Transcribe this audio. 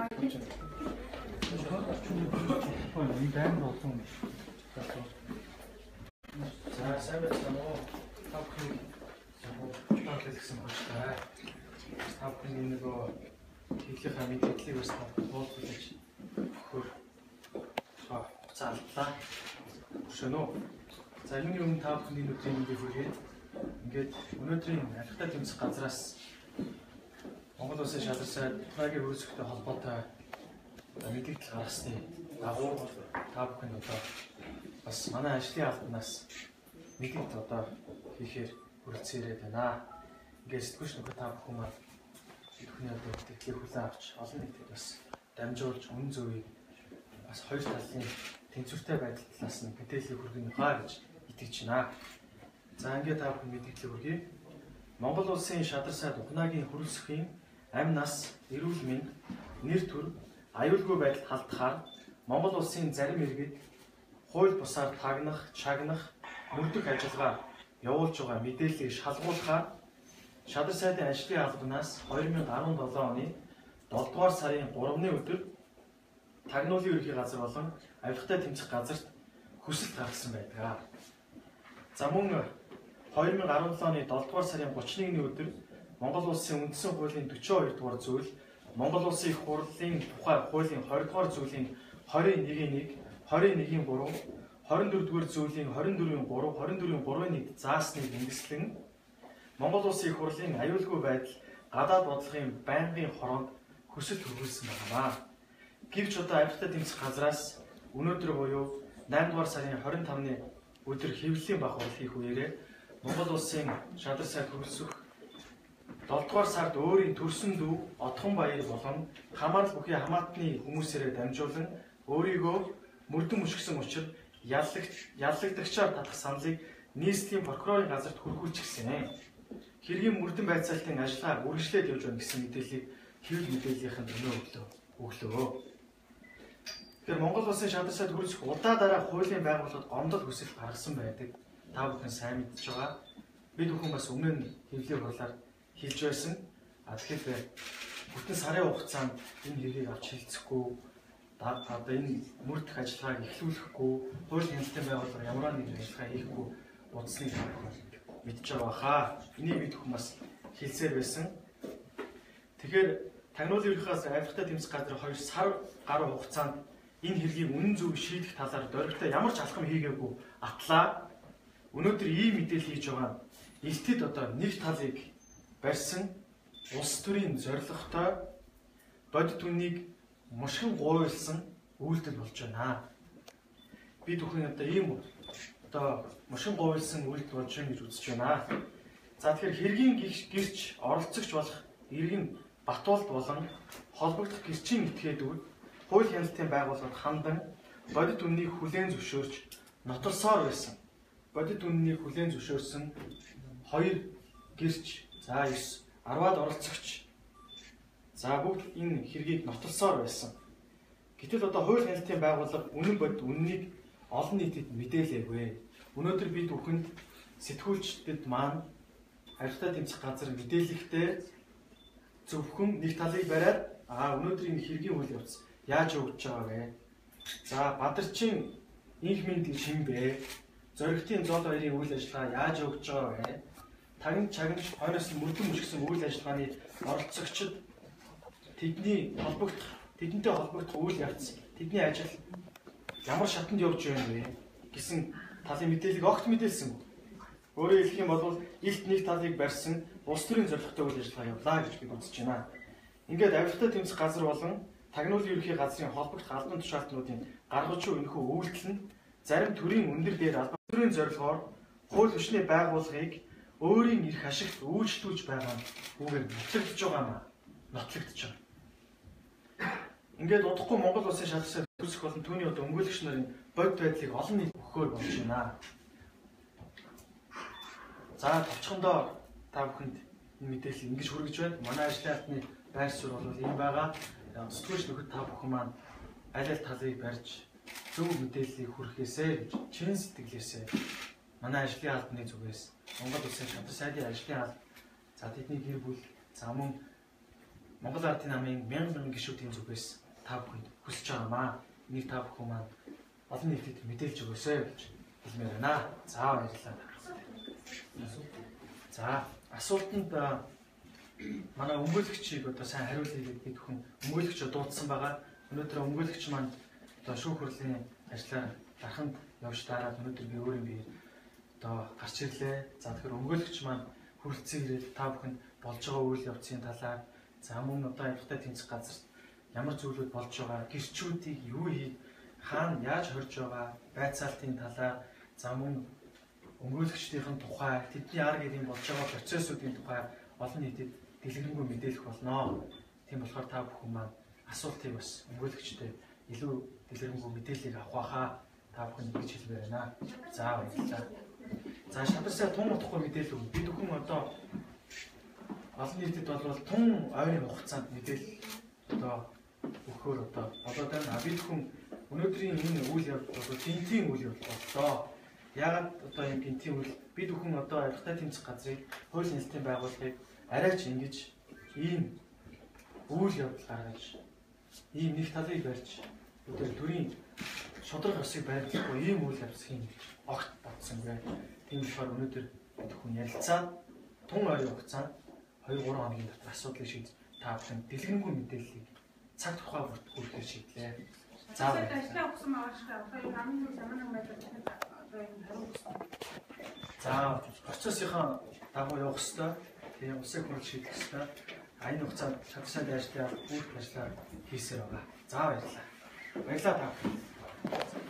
Энэ баймар болсон. За сайн байна уу? Та бүхэн яг хэлсэн багштай. Та бүхэн нөгөө хэллийнхаа мэдээллийг бас тооцоолж өгөхөөр хугацааллаа. Шөнөө. За энэ юм та бүхний өдрийн мэндийг хүргээд ингээд өнөөдрийн алхтаа тэмцэх газраас Монгол Улсын шалгарсан Украиний хөрсөлтөй холбоотой мэдээлэл гаргасны дагуу та бүхэн одоо бас манай ажлын албанаас мэдээлэл одоо хийхээр хүрэлцээрэй байна. Ингээд сэтгүүлч нөхөд та бүхэн маань бүхний одоо мэдээллийг хүлээн авч олон нийтэд бас дамжуулж үн зөвийг бас хоёр талын тэнцвэртэй байдал талаас нь мэдээллийг хүргэнэ хаа гэж итгэж байна. За ингээд та бүхэн мэдээллийг хүргэе. Монгол Улсын шадар сайд Ухнагийн хөрөлсөхийн амь нас, эрүүл мэнд, нэр төр, аюулгүй байдалд халдахаар Монгол Улсын зарим иргэд хууль бусаар тагнах, чагнах, мөрдөх ажиллагаа явуулж байгаа мэдээллийг шалгуулахаар шадар сайдын ажлын албанаас 2017 оны 7 дугаар сарын 3-ны өдөр Тагнуулын ерөнхий газар болон авилгатай тэмцэх газарт хүсэлт гаргасан байдаг. За мөн 2017 оны 7 дугаар сарын 31-ний өдөр Монгол Улсын үндсэн хуулийн 42 дугаар зүйл, Монгол Улсын их хурлын тухай хуулийн 20 дугаар зүйлийн 21-ийн 1, 21-ийн 3, 24 дугаар зүйлийн 24-ийн 3, 24-ийн 3-ын 1 заасныг үндэслэн Монгол Улсын их хурлын аюулгүй байдал гадаад бодлогын байнгын хороонд хүсэлт хүргэлсэн байна. Гэвч одоо авилгатай тэмцэх газраас өнөөдөр буюу 8 дугаар сарын 25-ны өдөр хэвлэлийн бахвал хийх үеэрээ Монгол Улсын шадар сайд хөрөлсөх 7 дугаар сард өөрийн төрсөн дүү Отхон Баяр болон хамаарал бүхий хамаатны хүмүүсээрээ дамжуулан өөрийгөө мөрдөн мөшгсөн учраас яллагдагчаар татах саналыг нийслэлийн прокурорын газарт хүргүүлчихсэн. Хэргийн мөрдөн байцаалтын ажиллагаа үргэлжлээд явж байна гэсэн мэдээллийг хэвлэл мэдээллийнхэн өнөө өглөө. Тэгэхээр Монгол Улсын шадар сайд хөрөлсөх удаа дараа хуулийн байгууллагад гомдол хүсэлт гаргасан байдаг. Та бүхэн сайн мэдж байгаа. Бид бүхэн бас өмнө нь хэвлэлийн хурлаар хэлж байсан. Тэгэхээр бүтэн сарын хугацаанд энэ хэргийг авч хэлцэхгүй, одоо энэ мөрдөх ажиллагааг эхлүүлэхгүй, хуулийн хяналтын байгууллага ямар нэгэн ажиллагаа хийхгүй бодсныг мэдж байгаа хаа. Энийг бид бүхэн бас хэлсээр байсан. Тэгэхээр Тагнуулын ерөнхий газар авилгатай тэмцэх газар 2 сар гаруй хугацаанд энэ хэргийг үнэн зөв шийдэх талаар дөрвөлтэй ямар ч алхам хийгээгүй атлаа. Өнөөдөр ийм мэдээлэл хийж байгаа элтэд одоо нэг талыг барьсан улс төрийн зорилготой бодит үннийг мушгин гуйлсан үйлдэл болж байна. Бид бүхэн одоо ийм мушгин гуйлсан үйлдэл болж байна гэж үзэж байна. За тэгэхээр хэргийн гэрч оролцогч болох иргэн Батуулд болон холбогдох гэрчийн этгээдүүд хууль хяналтын байгууллагад хандан бодит үннийг хүлээн зөвшөөрч нотолсоор байсан. Бодит үннийг хүлээн зөвшөөрсөн 2 гэрч, за 9 10-аад оролцогч. За бүгд энэ хэргийг нотолсоор байсан. Гэтэл одоо хууль хяналтын байгууллага үнэн бодит үннийг олон нийтэд мэдээлээгүй. Өнөөдөр бид бүхэнд сэтгүүлчдэд маань авилгатай тэмцэх газар мэдээлэхдээ зөвхөн нэг талыг бариад өнөөдөр энэ хэргийн үйл явц яаж өгч байгаа вэ? За Бадарчин инх мэнд шин бэ? Зоригтын зол хоёрын үйл ажиллагаа яаж өгч байгаа вэ? Тагн чагнж хойноос нь мөрдөн мөшгсөн үйл ажиллагааны оролцогчид тэдэнтэй холбогдох үйл явц, тэдний ажил ямар шатанд явж байна вэ гэсэн талын мэдээллийг огт мэдээлсэн. Өөрөөр хэлэх юм бол илт нэг талыг барьсан улс төрийн зорилготой үйл ажиллагаа явуулаа гэж бид үзэж байна. Ингээд авилгатай тэмцэх газар болон Тагнуулын ерөнхий газрын холбогдох албан тушаалтнуудын гаргаж буй энэхүү үйлдэл нь зарим төрийн өндөр дээр албан төрийн зорилгоор хууль хүчний байгууллагыг өөрийн эрх ашигт үйлчлүүлж байгаа нь үүгээр нотлогдож байгаа маа. Нотлогдож байгаа. Ингээд удахгүй Монгол Улсын шадар сайд хөрөлсөх болон түүний одоо өмгөөлөгч нарын бодит байдлыг олон нийт өгөхөөр болж байна. За товчхондоо та бүхэнд энэ мэдээлэл ингэж хүргэж байна. Манай ажлын албаны байр суурь бол ийм байгаа. Сэтгүүлч нөхөд та бүхэн маань аль аль талыг барьж зөв мэдээллийг хүргэхээсэй гэж чин сэтгэлээсээ манай ажлын албаны зүгээс Монгол Улсын шадар сайдын ажлын алба, за тэдний гэр бүл, за мөн Монгол Ардын намын 1000 гишүүдийн зүгээс та бүхэнд хүсэж байгаамаа. Энийг та бүхэн маань олон нийтэд мэдээлж өгөөсэй гэж хэлмээр байна. За баярлалаа. За асуултанд манай өмгөөлөгчийг одоо сайн хариулъя гэдэг хүн өмгөөлөгч дуудсан байгаа. Өнөөдөр өмгөөлөгч маань одоо шүүх хурлын ажлаар дарханд явж дараад өнөөдөр би өөрийн биеэр одоо гарч ирлээ. За тэгэхээр өмгөөлөгч маань хүрэлцэн ирээд та бүхэнд болж байгаа үйл явцын талаар за мөн одоо явахтай тэнцэх газар ямар зүйлүүд болж байгаа, гэрчүүдийг юу хий, хаана яаж хорж байгаа, байцаалтын талаар за мөн өмгөөлөгчдийн тухай, тэдний арга гэрийн болж байгаа процессуудын тухай олон нийтэд дэлгэрэнгүй мэдээлэх болно. Тийм болохоор та бүхэн маань асуултыг бас өмгөөлөгчтэй илүү дэлгэрэнгүй мэдээллийг авах байхаа та бүхэнд гэж хэлмээр байна. За баярлалаа. За шадарсаа тун утгагүй мэдээлэл өгнө. Бид бүхэн одоо олон нийтэд бол тун ойрын хугацаанд мэдээлэл одоо өгөхөөр одоо болоод байна. Бид бүхэн өнөөдрийн энэ үйл явдал бол гинтийн үйл явдал боллоо. Яагаад одоо энэ гинтийн үйл бид бүхэн одоо авирахтай тэмцэх газрыг хуулийн нэлтийн байгууллагыг арайч ингэж ийм үйл явдал гаргаж ийм нэг талыг барьж өдөр төрийн шудраг ёсыг байрлахгүй ийм үйл явдал хийн гэж огт бодсон бай. Тийм болохоор өнөөдөр бид бүхэн ярилцаад тун ойрын хугацаанд 2-3 хоногийн дотор асуудлыг шийдэж та бүхэн дэлгэрэнгүй мэдээллийг цаг тухай бүртгэхээр шийдлээ. За баярлалаа. За процессынхаа дагуу явах ёстой. Тэгээ улсын хурл шийдэх ёстой. Энэ хугацаанд шаардсан ажлаа бүх ажлаа хийсээр байгаа. За баярлалаа. Баярлалаа та.